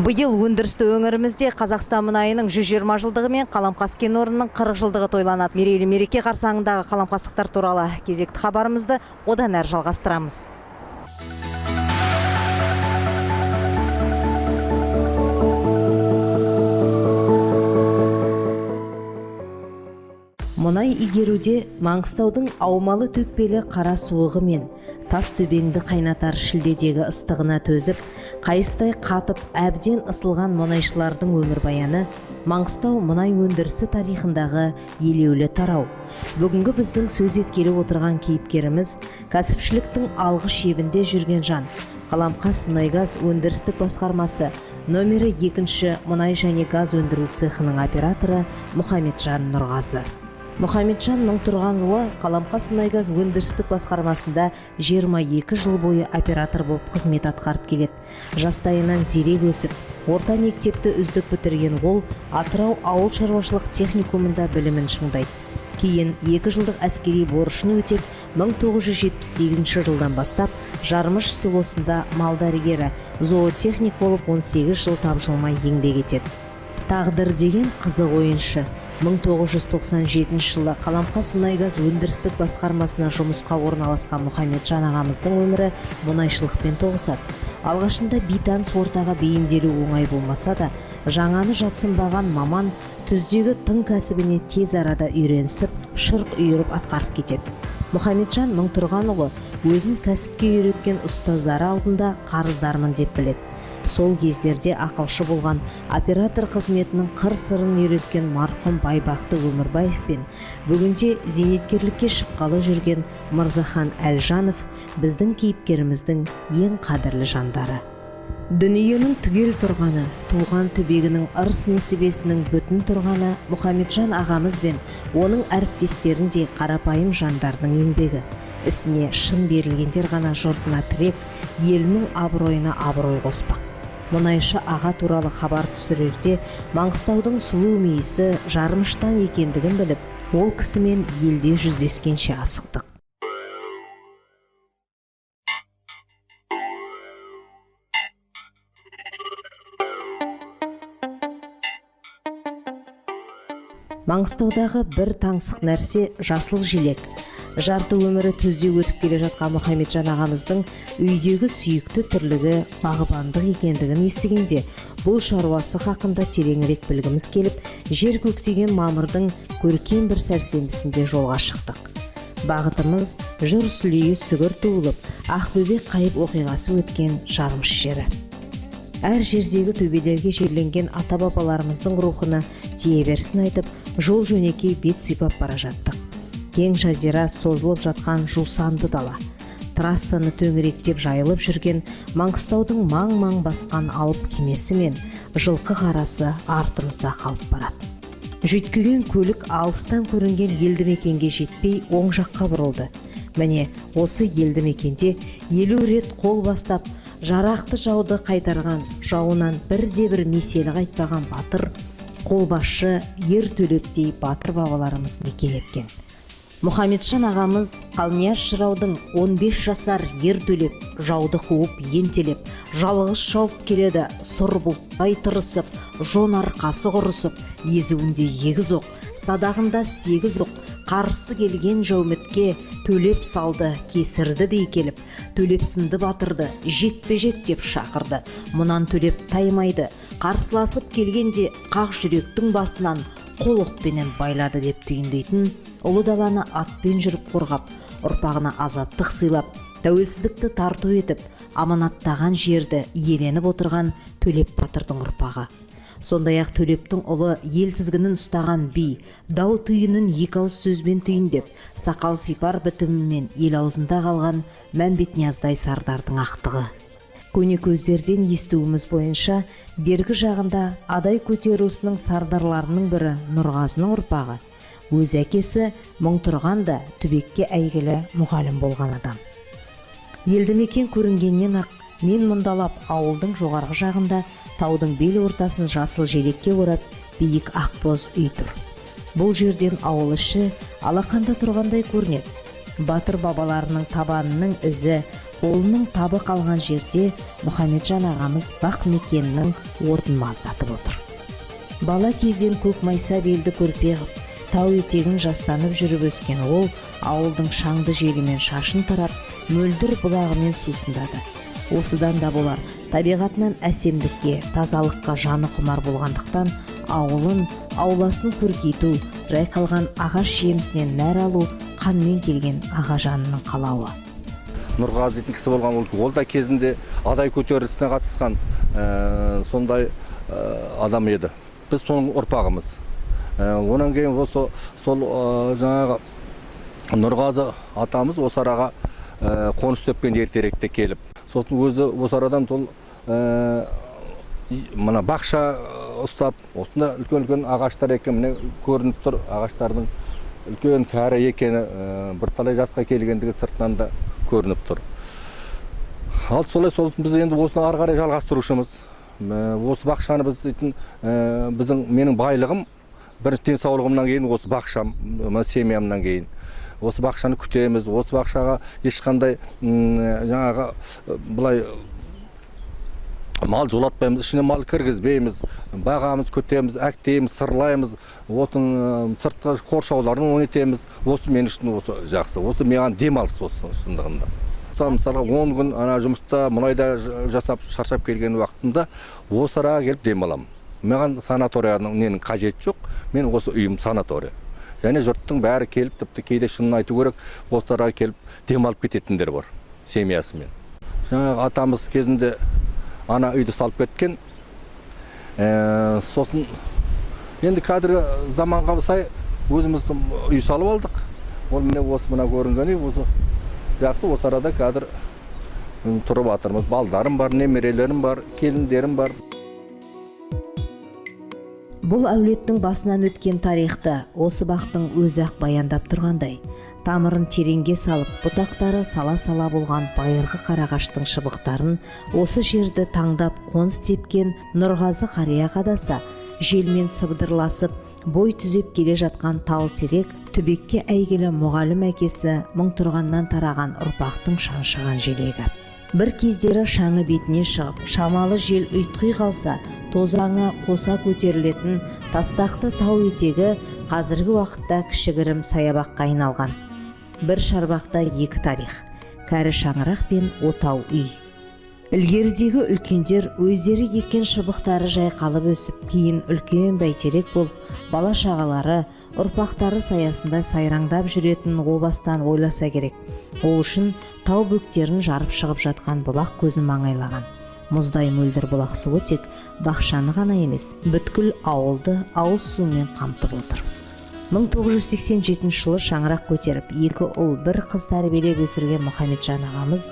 Быйыл өндірісті өңірімізде Қазақстан мұнайының 120 жылдығы мен Қаламқас кен орнының 40 жылдығы тойланады. Мерейлі мереке қарсаңындағы қаламқастықтар туралы кезекті хабарымызды одан әрі жалғастырамыз. Мұнай игеруде Маңғыстаудың аумалы төкпелі қара суығы мен тас төбеңді қайнатар шілдедегі ыстығына төзіп, қайыстай қатып әбден ысылған мұнайшылардың өмірбаяны Маңғыстау мұнай өндірісі тарихындағы елеулі тарау. Бүгінгі біздің сөз еткелі отырған кейіпкеріміз кәсіпшіліктің алғы шебінде жүрген жан. Қаламқас мұнайгаз өндірістік басқармасы номері 2 мұнай және газ өндіру цехының операторы Мұхамеджан Нұрғазы. Мұхамеджан Мыңтұрғанұлы Қаламқас мұнайгаз өндірістік басқармасында 22 жыл бойы оператор болып қызмет атқарып келеді. Жастайынан зерек өсіп, орта мектепті үздік бітірген ол Атырау ауыл шаруашылық техникумында білімін шыңдайды. Кейін 2 жылдық әскери борышын өтеп, 1978 жылдан бастап Жармыш селосында мал дәрігері, зоотехник болып 18 жыл тапжылмай еңбек етеді. Тағдыр деген қызық ойыншы. 1997 жылы Қаламқас мұнайгаз өндірістік басқармасына жұмысқа орналасқан Мұхамеджан ағамыздың өмірі мұнайшылықпен тоғысады. Алғашында бейтаныс ортаға бейімделу оңай болмаса да, жаңаны жатсынбаған маман түздегі тың кәсібіне тез арада үйренісіп, шырқ үйіріп атқарып кетеді. Мұхамеджан Мыңтұрғанұлы өзін кәсіпке үйреткен ұстаздары алдында қарыздармын деп біледі. Сол кездерде ақылшы болған оператор қызметінің қыр-сырын үйреткен марқұм Байбақты Өмірбаев пен бүгінде зейнеткерлікке шыққалы жүрген Мырзахан Әлжанов біздің кейіпкеріміздің ең қадірлі жандары. Дүниенің түгел тұрғаны, туған түбегінің ырыс несібесінің бүтін тұрғаны Мұхамеджан ағамыз бен оның әріптестерінде қарапайым жандардың еңбегі. Ісіне шын берілгендер ғана жұртына тірек, елінің абыройына абырой қоспақ. Мұнайшы аға туралы хабар түсірерде Маңғыстаудың сұлу мүйісі Жармыштан екендігін біліп, ол кісімен елде жүздескенше асықтық. Маңғыстаудағы бір таңсық нәрсе жасыл желек. Жарты өмірі түзде өтіп келе жатқан Мұхамеджан ағамыздың үйдегі сүйікті тірлігі бағбандық екендігін естігенде, бұл шаруасы хақында тереңірек білгіміз келіп, жер көктеген мамырдың көркем бір сәрсенбісінде жолға шықтық. Бағытымыз Жүрсілейі сүгір туылып, Ақбөбек қайып оқиғасы өткен Жармыш жері. Әр жердегі төбелерге жерленген ата-бабаларымыздың рухына тие берсін айтып, жол жөнекей бет сипап бара жаттық. Кең жазира созылып жатқан жусанды дала. Трассаны төңіректеп жайылып жүрген Маңғыстаудың маң-маң басқан алып кемесі мен жылқы қарасы артымызда қалып барады. Жүйткіген көлік алыстан көрінген елді мекенге жетпей оң жаққа бұрылды. Міне осы елді мекенде 50 рет қол бастап, жарақты жауды қайтарған, жауынан бірде-бір меселі қайтпаған батыр, қолбасшы ер төлептей батыр бабаларымыз мекен еткен. Мұхамеджан ағамыз Қалнияз жыраудың 15 жасар ер төлеп, жауды қуып ентелеп, жалғыз шауып келеді, сұр бұлтпай тырысып, жон арқасы құрысып, езуінде егіз оқ, садағында 8 оқ, қарсы келген жаумітке төлеп салды, кесірді дей келіп, төлеп сынды батырды, жекпе-жек деп шақырды. Мұнан төлеп таймайды, қарсыласып келгенде қақ жүректің басынан қол оқпенен байлады деп түйіндейтін, ұлы даланы атпен жүріп қорғап, ұрпағына азаттық сыйлап, тәуелсіздікті тарту етіп, аманаттаған жерді иеленіп отырған Төлеп батырдың ұрпағы. Сондай-ақ Төлептің ұлы ел тізгінін ұстаған би, дау түйінін екі ауыз сөзбен түйіндеп, сақал сипар бітімімен ел аузында қалған Мәмбетнияздай сардардың ақтығы. Көне көздерден естуіміз бойынша, бергі жағында Адай көтерілісінің сардарларының бірі Нұрғазының ұрпағы. Өз әкесі Мыңтұрған да түбекке әйгілі мұғалім болған адам. Елді мекен көрінгеннен ақ мен мұндалап ауылдың жоғарғы жағында таудың бел ортасын жасыл желекке орап, биік ақбоз үй тұр. Бұл жерден ауыл іші алақанда тұрғандай көрінеді. Батыр бабаларының табанының ізі, қолының табы қалған жерде Мұхамеджан ағамыз бақ мекенінің отын маздатып отыр. Бала кезден көк майса белді көрпе ғып, тау етегін жастанып жүріп өскен ол, ауылдың шаңды желімен шашын тарап, мөлдір бұлағымен сусындады. Осыдан да болар, табиғатынан әсемдікке, тазалыққа жаны құмар болғандықтан, ауылын, ауласын көркейту, жайқалған ағаш жемісінен нәр алу қанмен келген аға жанының қалауы. Нұрғазы дейтін кісі болған, ол да кезінде адай көтерілісіне қатысқан сондай адам еді. Біз соның ұрпағымыз. Онан кейін сол жаңағы Нұрғазы атамыз осы араға қоныс тепкен ертеректе келіп. Сосын өзі осы арадан мына бақша ұстап, осында үлкен ағаштар екен, міне көрініп тұр, ағаштардың үлкен кәрі екені, бірталай жасқа келгендігі сыртынан да көрініп тұр. Ал солай біз енді осыны ары қарай жалғастырушымыз. Осы бақшаны менің байлығым, бірінші денсаулығымнан кейін осы бақшам, семьямнан кейін. Осы бақшаны күтеміз, осы бақшаға ешқандай жаңағы бұлай мал жолатпаймыз, ішіне мал кіргізбейміз, бағамыз, күтеміз, әктейміз, сырлаймыз, отын сыртқы қоршауларын ойнатеміз. Осы мен үшін осы жақсы, осы маған демалыс осы шындығында. Мысалға 10 күн жұмыста мұнайда жасап шаршап келген уақытында осы араға келіп демаламын. Маған санаторияның ненің қажеті жоқ, мен осы үйім санатория. Және жұрттың бәрі келіп, тіпті кейде шынын айту керек, осы араға келіп демалып кететіндер бар, семьясымен. Жаңағы атамыз кезінде ана үйді салып кеткен. Сосын енді қазіргі заманға сай өзіміз үй салып алдық. Ол міне осы мына көрінген үй, осы жақсы, осы арада қазір тұрып жатырмыз. Балдарым бар, немерелерім бар, келіндерім бар. Бұл әулеттің басынан өткен тарихты осы бақтың өзі-ақ баяндап тұрғандай. Тамырын тереңге салып, бұтақтары сала-сала болған байырғы қарағаштың шыбықтарын осы жерді таңдап қоныс тепкен Нұрғазы қария қадаса, желмен сыбдырласып, бой түзеп келе жатқан тал терек түбекке әйгілі мұғалім әкесі мың тұрғаннан тараған ұрпақтың шаншыған желегі. Бір кездері шаңы бетіне шығып, шамалы жел ұйтқи қалса, тозаңы қоса көтерілетін тастақты тау етегі қазіргі уақытта кішігірім саябаққа айналған. Бір шарбақта екі тарих, кәрі шаңырақ пен отау үй. Ілгерідегі үлкендер өздері еккен шыбықтары жайқалып өсіп, кейін үлкен бәйтерек болып, бала шағалары, ұрпақтары саясында сайраңдап жүретін о бастан ойласа керек. Ол үшін тау бөктерін жарып шығып жатқан бұлақ көзін маңайлаған. Мұздай мөлдір бұлақ суы тек бақшаны ғана емес, бүткіл ауылды ауыз сумен қамтып отыр. 1987 жылы шаңырақ көтеріп, 2 ұл, 1 қыз тәрбиелеп өсірген Мұхамеджан ағамыз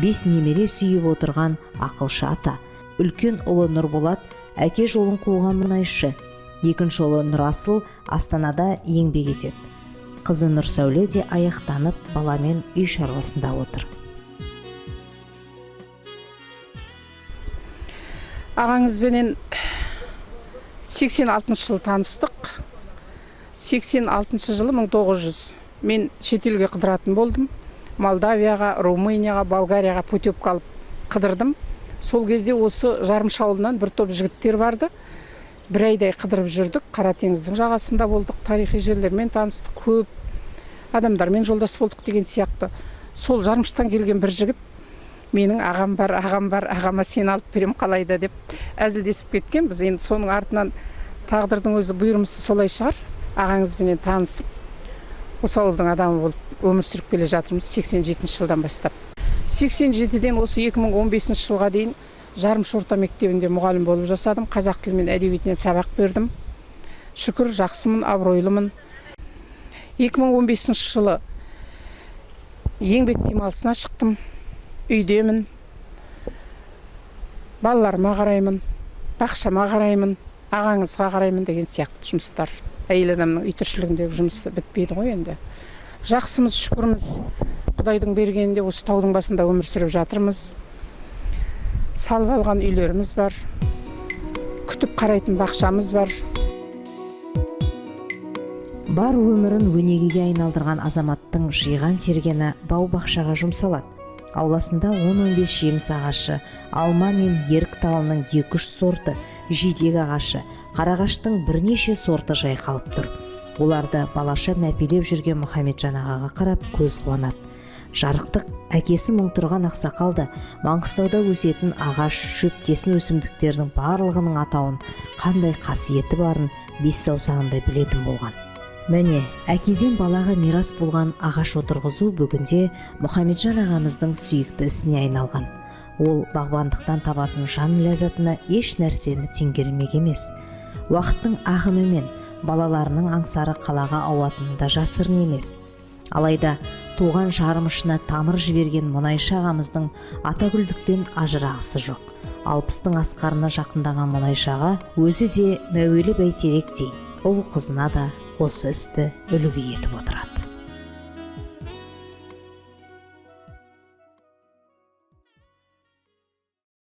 5 немере сүйіп отырған ақылшы ата. Үлкен ұлы Нұрболат әке жолын қуған мұнайшы, екінші ұлы Нұрасыл Астанада еңбек етеді. Қызы Нұрсәуле де аяқтанып, баламен үй шаруасында отыр. Ағаңызбенен 86 жылы таныстық. 86 жылы 1900 мен шетелге қыдыратын болдым. Молдавияға, Румынияға, Болгарияға путевка алып қыдырдым. Сол кезде осы Жарымшы ауылынан бір топ жігіттер барды. Бір айдай қыдырып жүрдік, Қара теңіздің жағасында болдық, тарихи жерлермен таныстық, көп адамдармен жолдас болдық деген сияқты. Сол Жарымштан келген бір жігіт менің ағам бар, ағама сен алып берем қалайда деп әзілдесіп кеткен. Біз енді соның артынан тағдырдың өзі бұйырмысы солай шығар. Ағаңызбенен танысып, осы ауылдың адамы болып өмір сүріп келе жатырмыз 87 жылдан бастап. 87-ден осы 2015 жылға дейін Жарымшы орта мектебінде мұғалім болып жасадым. Қазақ тілі мен әдебиетінен сабақ бердім. Шүкір, жақсымын, абыройлымын. 2015 жылы еңбек демалысына шықтым. Үйдемін. Балаларыма қараймын, бақшама қараймын, ағаңызға қараймын деген сияқты жұмыстар. Әйел адамның үй тіршілігіндегі жұмысы бітпейді ғой енді. Жақсымыз, шүкірміз. Құдайдың бергенінде осы таудың басында өмір сүріп жатырмыз. Салып алған үйлеріміз бар. Күтіп қарайтын бақшамыз бар. Бар өмірін өнегеге айналдырған азаматтың жиған тергені бау-бақшаға жұмсалады. Ауласында 10-15 жеміс ағашы, алма мен ерік талының 2-3 сорты, жидек ағашы, қарағаштың бірнеше сорты жайқалып тұр. Оларды балаша мәпелеп жүрген Мұхамеджан ағаға қарап көз қуанады. Жарықтық әкесі Мұңтұрған ақсақалды Маңғыстауда өсетін ағаш, шөптесін өсімдіктердің барлығының атауын, қандай қасиеті барын бес саусағындай білетін болған. Міне, әкеден балаға мирас болған ағаш отырғызу бүгінде Мұхамеджан ағамыздың сүйікті ісіне айналған. Ол бағбандықтан табатын жан ләззатына еш нәрсені теңгермек емес. Уақыттың ағымымен балаларының аңсары қалаға ауатыны да жасырын емес. Алайда туған жарымышына тамыр жіберген мұнайшы ағамыздың Атагүлдіктен ажырағысы жоқ. 60-тың асқарына жақындаған мұнайшы аға өзі де Мәуелі Бәйтеректей ұл қызына да осы істі үлгі етіп отырады.